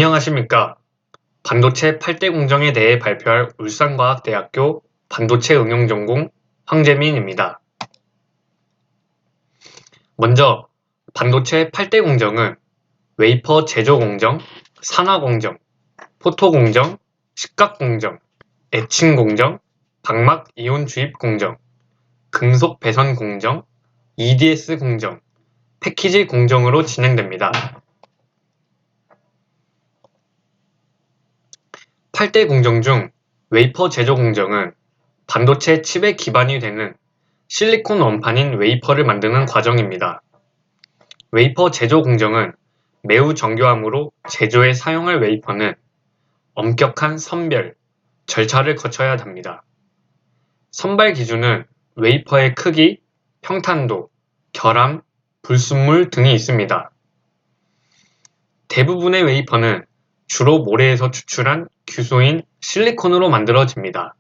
안녕하십니까. 반도체 8대 공정에 대해 발표할 울산과학대학교 반도체 응용전공 황재민입니다. 먼저 반도체 8대 공정은 웨이퍼 제조 공정, 산화 공정, 포토 공정, 식각 공정, 에칭 공정, 방막 이온 주입 공정, 금속 배선 공정, EDS 공정, 패키지 공정으로 진행됩니다. 8대 공정 중 웨이퍼 제조 공정은 반도체 칩의 기반이 되는 실리콘 원판인 웨이퍼를 만드는 과정입니다. 웨이퍼 제조 공정은 매우 정교하므로 제조에 사용할 웨이퍼는 엄격한 선별, 절차를 거쳐야 합니다. 선발 기준은 웨이퍼의 크기, 평탄도, 결함, 불순물 등이 있습니다. 대부분의 웨이퍼는 주로 모래에서 추출한 규소인 실리콘으로 만들어집니다.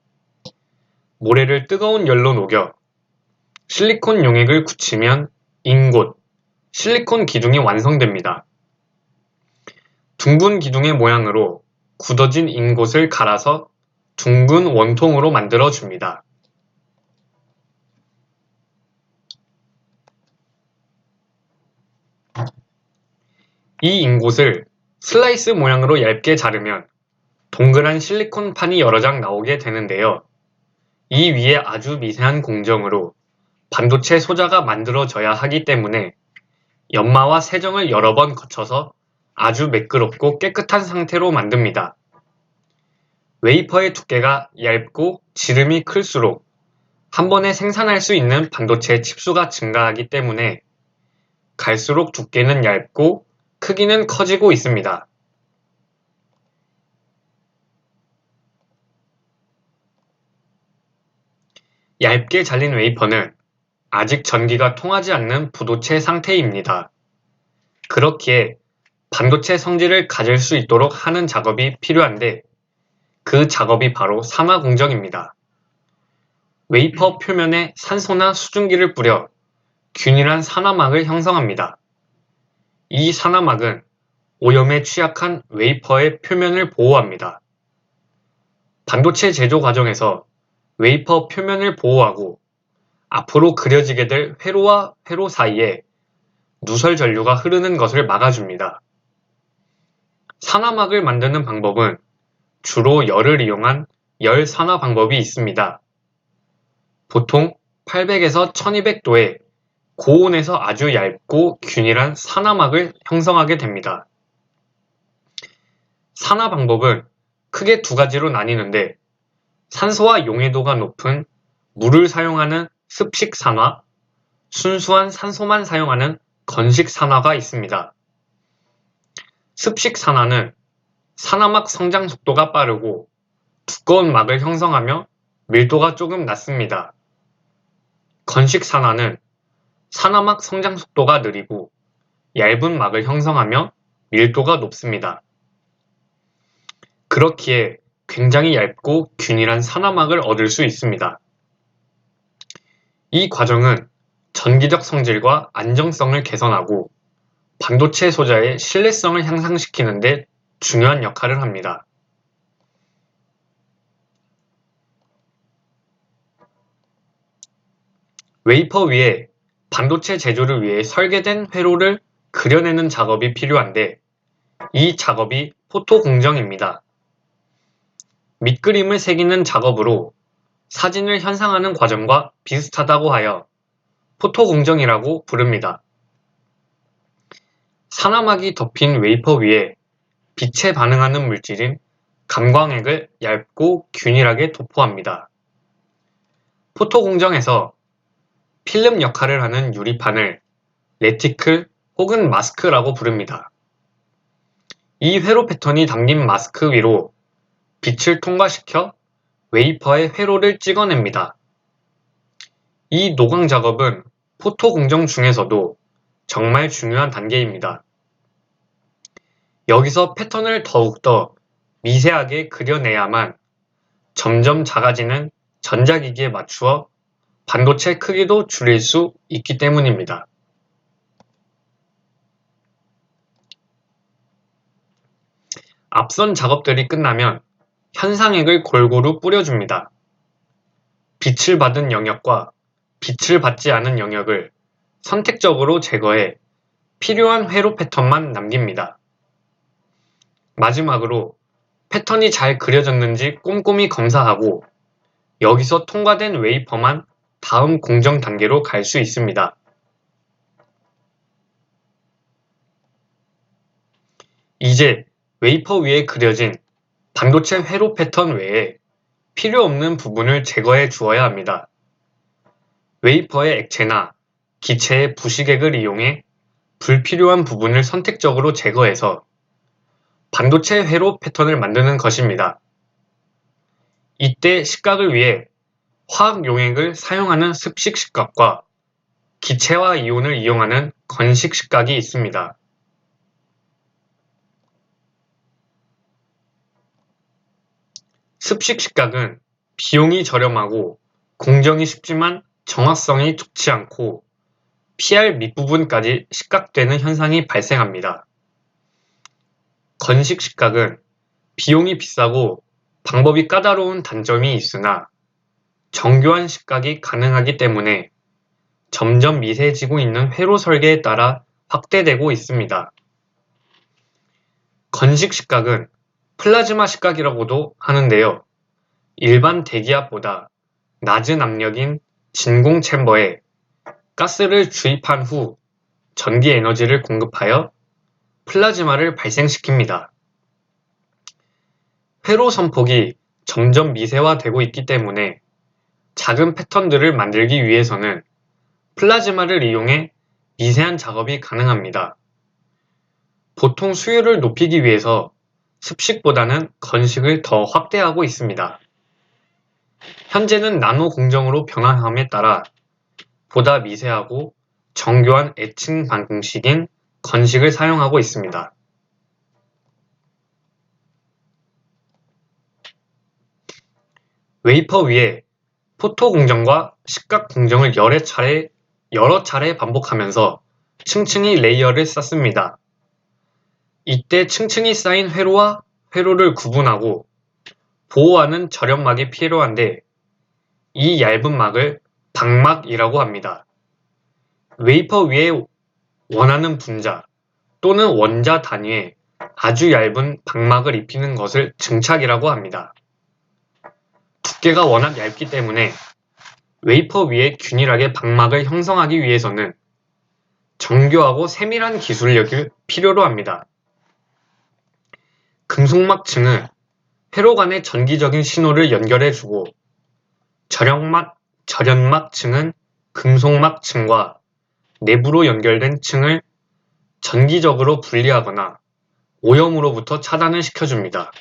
모래를 뜨거운 열로 녹여 실리콘 용액을 굳히면 인곳, 실리콘 기둥이 완성됩니다. 둥근 기둥의 모양으로 굳어진 인곳을 갈아서 둥근 원통으로 만들어줍니다. 이 인곳을 슬라이스 모양으로 얇게 자르면 동그란 실리콘 판이 여러 장 나오게 되는데요. 이 위에 아주 미세한 공정으로 반도체 소자가 만들어져야 하기 때문에 연마와 세정을 여러 번 거쳐서 아주 매끄럽고 깨끗한 상태로 만듭니다. 웨이퍼의 두께가 얇고 지름이 클수록 한 번에 생산할 수 있는 반도체 칩수가 증가하기 때문에 갈수록 두께는 얇고 크기는 커지고 있습니다. 얇게 잘린 웨이퍼는 아직 전기가 통하지 않는 부도체 상태입니다. 그렇기에 반도체 성질을 가질 수 있도록 하는 작업이 필요한데 그 작업이 바로 산화 공정입니다. 웨이퍼 표면에 산소나 수증기를 뿌려 균일한 산화막을 형성합니다. 이 산화막은 오염에 취약한 웨이퍼의 표면을 보호합니다. 반도체 제조 과정에서 웨이퍼 표면을 보호하고 앞으로 그려지게 될 회로와 회로 사이에 누설 전류가 흐르는 것을 막아줍니다. 산화막을 만드는 방법은 주로 열을 이용한 열 산화 방법이 있습니다. 보통 800에서 1200도의 고온에서 아주 얇고 균일한 산화막을 형성하게 됩니다. 산화 방법은 크게 두 가지로 나뉘는데 산소와 용해도가 높은 물을 사용하는 습식 산화, 순수한 산소만 사용하는 건식 산화가 있습니다. 습식 산화는 산화막 성장 속도가 빠르고 두꺼운 막을 형성하며 밀도가 조금 낮습니다. 건식 산화는 산화막 성장 속도가 느리고 얇은 막을 형성하며 밀도가 높습니다. 그렇기에 굉장히 얇고 균일한 산화막을 얻을 수 있습니다. 이 과정은 전기적 성질과 안정성을 개선하고 반도체 소자의 신뢰성을 향상시키는 데 중요한 역할을 합니다. 웨이퍼 위에 반도체 제조를 위해 설계된 회로를 그려내는 작업이 필요한데 이 작업이 포토 공정입니다. 밑그림을 새기는 작업으로 사진을 현상하는 과정과 비슷하다고 하여 포토 공정이라고 부릅니다. 산화막이 덮인 웨이퍼 위에 빛에 반응하는 물질인 감광액을 얇고 균일하게 도포합니다. 포토 공정에서 필름 역할을 하는 유리판을 레티클 혹은 마스크라고 부릅니다. 이 회로 패턴이 담긴 마스크 위로 빛을 통과시켜 웨이퍼의 회로를 찍어냅니다. 이 노광 작업은 포토 공정 중에서도 정말 중요한 단계입니다. 여기서 패턴을 더욱더 미세하게 그려내야만 점점 작아지는 전자기기에 맞추어 반도체 크기도 줄일 수 있기 때문입니다. 앞선 작업들이 끝나면 현상액을 골고루 뿌려줍니다. 빛을 받은 영역과 빛을 받지 않은 영역을 선택적으로 제거해 필요한 회로 패턴만 남깁니다. 마지막으로 패턴이 잘 그려졌는지 꼼꼼히 검사하고 여기서 통과된 웨이퍼만 다음 공정 단계로 갈 수 있습니다. 이제 웨이퍼 위에 그려진 반도체 회로 패턴 외에 필요 없는 부분을 제거해 주어야 합니다. 웨이퍼의 액체나 기체의 부식액을 이용해 불필요한 부분을 선택적으로 제거해서 반도체 회로 패턴을 만드는 것입니다. 이때 식각을 위해 화학 용액을 사용하는 습식 식각과 기체와 이온을 이용하는 건식 식각이 있습니다. 습식 식각은 비용이 저렴하고 공정이 쉽지만 정확성이 좋지 않고 PR 밑부분까지 식각되는 현상이 발생합니다. 건식 식각은 비용이 비싸고 방법이 까다로운 단점이 있으나 정교한 식각이 가능하기 때문에 점점 미세해지고 있는 회로 설계에 따라 확대되고 있습니다. 건식 식각은 플라즈마 식각이라고도 하는데요. 일반 대기압보다 낮은 압력인 진공 챔버에 가스를 주입한 후 전기 에너지를 공급하여 플라즈마를 발생시킵니다. 회로 선폭이 점점 미세화되고 있기 때문에 작은 패턴들을 만들기 위해서는 플라즈마를 이용해 미세한 작업이 가능합니다. 보통 수율을 높이기 위해서 습식보다는 건식을 더 확대하고 있습니다. 현재는 나노 공정으로 변화함에 따라 보다 미세하고 정교한 에칭 방식인 건식을 사용하고 있습니다. 웨이퍼 위에 포토 공정과 식각 공정을 여러 차례 반복하면서 층층이 레이어를 쌓습니다. 이때 층층이 쌓인 회로와 회로를 구분하고 보호하는 절연막이 필요한데 이 얇은 막을 방막이라고 합니다. 웨이퍼 위에 원하는 분자 또는 원자 단위의 아주 얇은 방막을 입히는 것을 증착이라고 합니다. 두께가 워낙 얇기 때문에 웨이퍼 위에 균일하게 방막을 형성하기 위해서는 정교하고 세밀한 기술력을 필요로 합니다. 금속막층은 회로 간의 전기적인 신호를 연결해주고 절연막층은 금속막층과 내부로 연결된 층을 전기적으로 분리하거나 오염으로부터 차단을 시켜줍니다.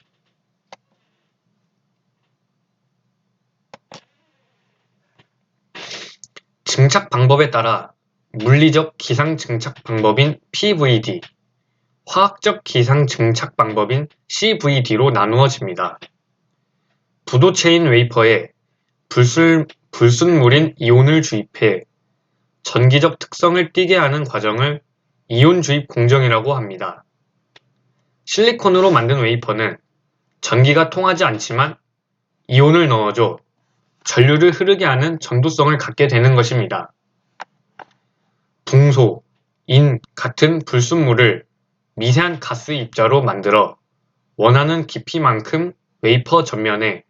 증착 방법에 따라 물리적 기상 증착 방법인 PVD, 화학적 기상 증착 방법인 CVD로 나누어집니다. 부도체인 웨이퍼에 불순물인 이온을 주입해 전기적 특성을 띠게 하는 과정을 이온 주입 공정이라고 합니다. 실리콘으로 만든 웨이퍼는 전기가 통하지 않지만 이온을 넣어줘 전류를 흐르게 하는 전도성을 갖게 되는 것입니다. 붕소, 인 같은 불순물을 미세한 가스 입자로 만들어 원하는 깊이만큼 웨이퍼 전면에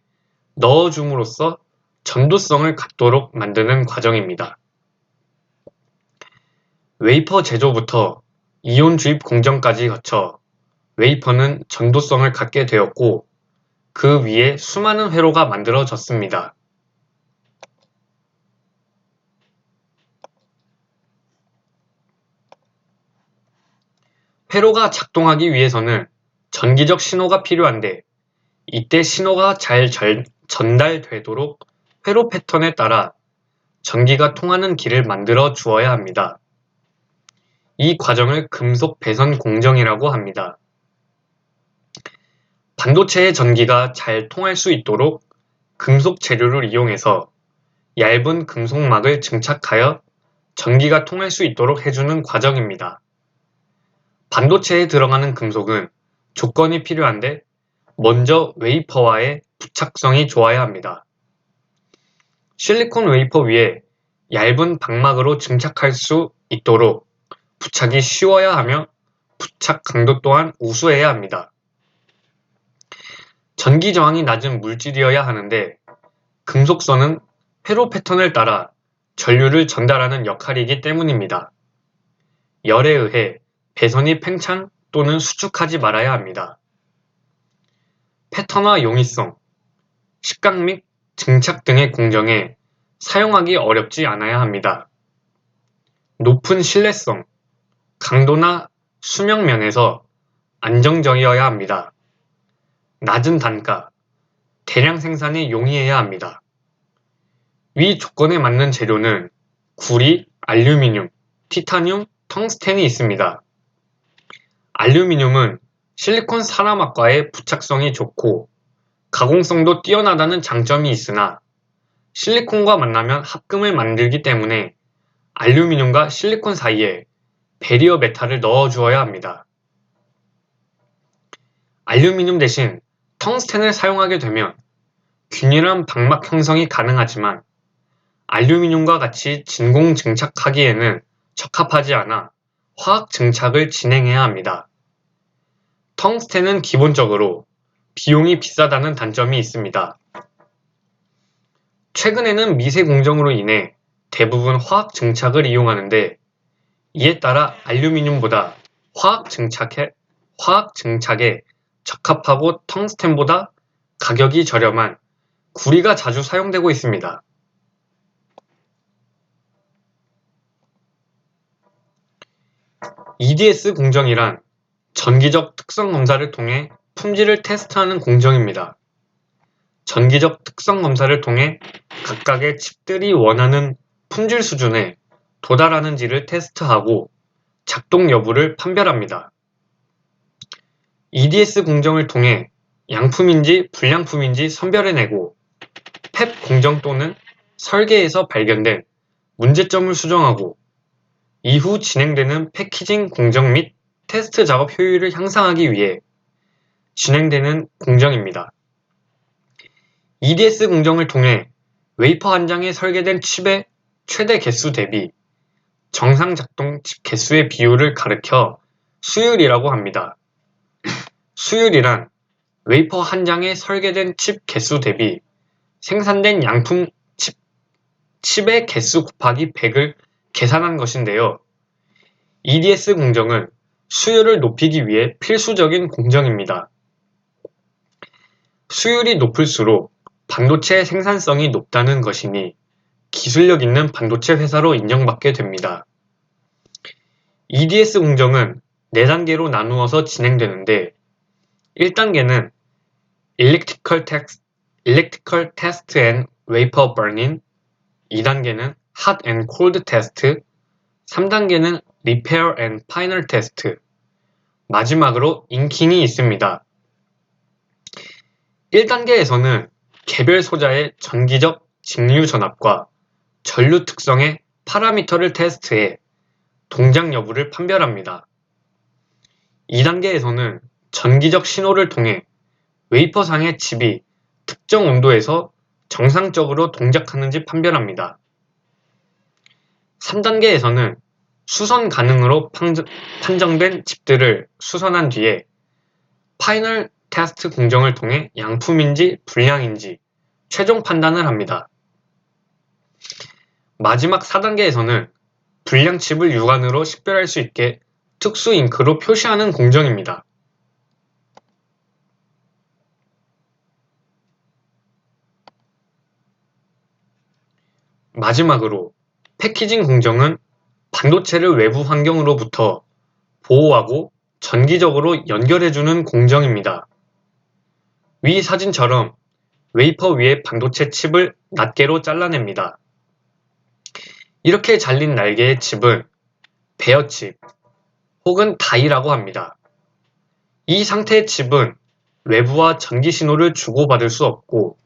넣어줌으로써 전도성을 갖도록 만드는 과정입니다. 웨이퍼 제조부터 이온 주입 공정까지 거쳐 웨이퍼는 전도성을 갖게 되었고 그 위에 수많은 회로가 만들어졌습니다. 회로가 작동하기 위해서는 전기적 신호가 필요한데 이때 신호가 잘 전달되도록 회로 패턴에 따라 전기가 통하는 길을 만들어 주어야 합니다. 이 과정을 금속 배선 공정이라고 합니다. 반도체의 전기가 잘 통할 수 있도록 금속 재료를 이용해서 얇은 금속막을 증착하여 전기가 통할 수 있도록 해주는 과정입니다. 반도체에 들어가는 금속은 조건이 필요한데 먼저 웨이퍼와의 부착성이 좋아야 합니다. 실리콘 웨이퍼 위에 얇은 방막으로 증착할 수 있도록 부착이 쉬워야 하며 부착 강도 또한 우수해야 합니다. 전기 저항이 낮은 물질이어야 하는데 금속선은 회로 패턴을 따라 전류를 전달하는 역할이기 때문입니다. 열에 의해 배선이 팽창 또는 수축하지 말아야 합니다. 패턴화 용이성, 식각 및 증착 등의 공정에 사용하기 어렵지 않아야 합니다. 높은 신뢰성, 강도나 수명 면에서 안정적이어야 합니다. 낮은 단가, 대량 생산이 용이해야 합니다. 위 조건에 맞는 재료는 구리, 알루미늄, 티타늄, 텅스텐이 있습니다. 알루미늄은 실리콘 산화막과의 부착성이 좋고 가공성도 뛰어나다는 장점이 있으나 실리콘과 만나면 합금을 만들기 때문에 알루미늄과 실리콘 사이에 배리어 메탈을 넣어 주어야 합니다. 알루미늄 대신 텅스텐을 사용하게 되면 균일한 방막 형성이 가능하지만 알루미늄과 같이 진공 증착하기에는 적합하지 않아 화학 증착을 진행해야 합니다. 텅스텐은 기본적으로 비용이 비싸다는 단점이 있습니다. 최근에는 미세 공정으로 인해 대부분 화학 증착을 이용하는데 이에 따라 알루미늄보다 화학 증착에 적합하고 텅스텐보다 가격이 저렴한 구리가 자주 사용되고 있습니다. EDS 공정이란 전기적 특성 검사를 통해 품질을 테스트하는 공정입니다. 전기적 특성 검사를 통해 각각의 칩들이 원하는 품질 수준에 도달하는지를 테스트하고 작동 여부를 판별합니다. EDS 공정을 통해 양품인지 불량품인지 선별해내고 팹 공정 또는 설계에서 발견된 문제점을 수정하고 이후 진행되는 패키징 공정 및 테스트 작업 효율을 향상하기 위해 진행되는 공정입니다. EDS 공정을 통해 웨이퍼 한 장에 설계된 칩의 최대 개수 대비 정상 작동 칩 개수의 비율을 가리켜 수율이라고 합니다. 수율이란 웨이퍼 한 장에 설계된 칩 개수 대비 생산된 양품 칩의 개수 곱하기 100을 계산한 것인데요. EDS 공정은 수율을 높이기 위해 필수적인 공정입니다. 수율이 높을수록 반도체 생산성이 높다는 것이니 기술력 있는 반도체 회사로 인정받게 됩니다. EDS 공정은 4단계로 나누어서 진행되는데 1단계는 Electrical Test and Vapor Burn-in, 2단계는 Hot and Cold Test, 3단계는 Repair and Final Test, 마지막으로 인킹이 있습니다. 1단계에서는 개별 소자의 전기적 직류 전압과 전류 특성의 파라미터를 테스트해 동작 여부를 판별합니다. 2단계에서는 전기적 신호를 통해 웨이퍼상의 칩이 특정 온도에서 정상적으로 동작하는지 판별합니다. 3단계에서는 수선 가능으로 판정된 칩들을 수선한 뒤에 파이널 테스트 공정을 통해 양품인지 불량인지 최종 판단을 합니다. 마지막 4단계에서는 불량 칩을 육안으로 식별할 수 있게 특수 잉크로 표시하는 공정입니다. 마지막으로 패키징 공정은 반도체를 외부 환경으로부터 보호하고 전기적으로 연결해주는 공정입니다. 위 사진처럼 웨이퍼 위에 반도체 칩을 낱개로 잘라냅니다. 이렇게 잘린 날개의 칩은 베어칩 혹은 다이라고 합니다. 이 상태의 칩은 외부와 전기 신호를 주고받을 수 없고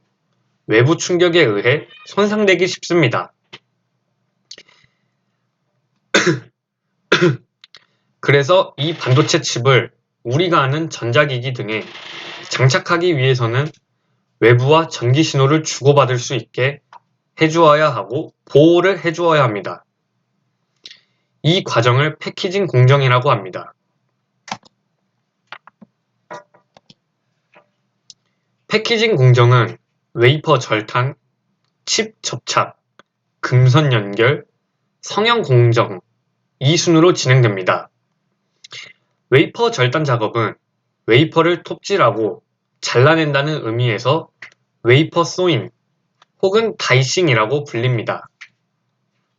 외부 충격에 의해 손상되기 쉽습니다. 그래서 이 반도체 칩을 우리가 아는 전자기기 등에 장착하기 위해서는 외부와 전기 신호를 주고받을 수 있게 해주어야 하고 보호를 해주어야 합니다. 이 과정을 패키징 공정이라고 합니다. 패키징 공정은 웨이퍼 절탄, 칩 접착, 금선 연결, 성형 공정 이 순으로 진행됩니다. 웨이퍼 절단 작업은 웨이퍼를 톱질하고 잘라낸다는 의미에서 웨이퍼 소잉 혹은 다이싱이라고 불립니다.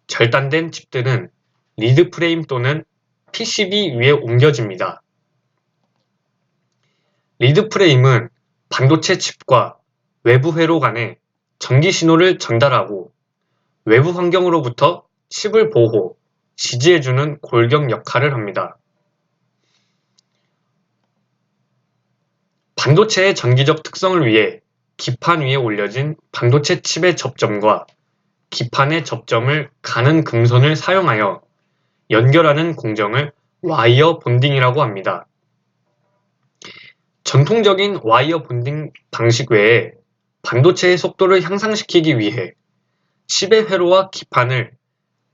절단된 칩들은 리드 프레임 또는 PCB 위에 옮겨집니다. 리드 프레임은 반도체 칩과 외부 회로 간에 전기 신호를 전달하고 외부 환경으로부터 칩을 보호, 지지해주는 골격 역할을 합니다. 반도체의 전기적 특성을 위해 기판 위에 올려진 반도체 칩의 접점과 기판의 접점을 가는 금선을 사용하여 연결하는 공정을 와이어 본딩이라고 합니다. 전통적인 와이어 본딩 방식 외에 반도체의 속도를 향상시키기 위해 칩의 회로와 기판을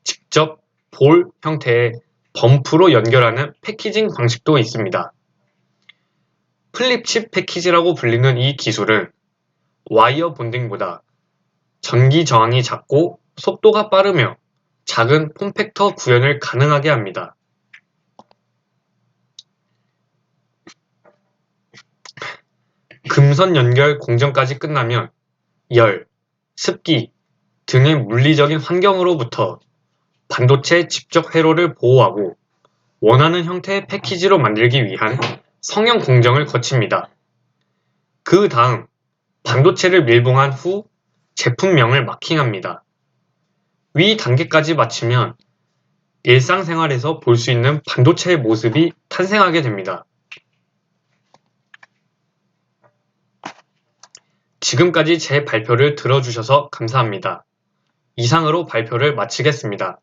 직접 볼 형태의 범프로 연결하는 패키징 방식도 있습니다. 플립칩 패키지라고 불리는 이 기술은 와이어 본딩보다 전기 저항이 작고 속도가 빠르며 작은 폼팩터 구현을 가능하게 합니다. 금선 연결 공정까지 끝나면 열, 습기 등의 물리적인 환경으로부터 반도체 직접 회로를 보호하고 원하는 형태의 패키지로 만들기 위한 성형 공정을 거칩니다. 그 다음 반도체를 밀봉한 후 제품명을 마킹합니다. 위 단계까지 마치면 일상생활에서 볼 수 있는 반도체의 모습이 탄생하게 됩니다. 지금까지 제 발표를 들어주셔서 감사합니다. 이상으로 발표를 마치겠습니다.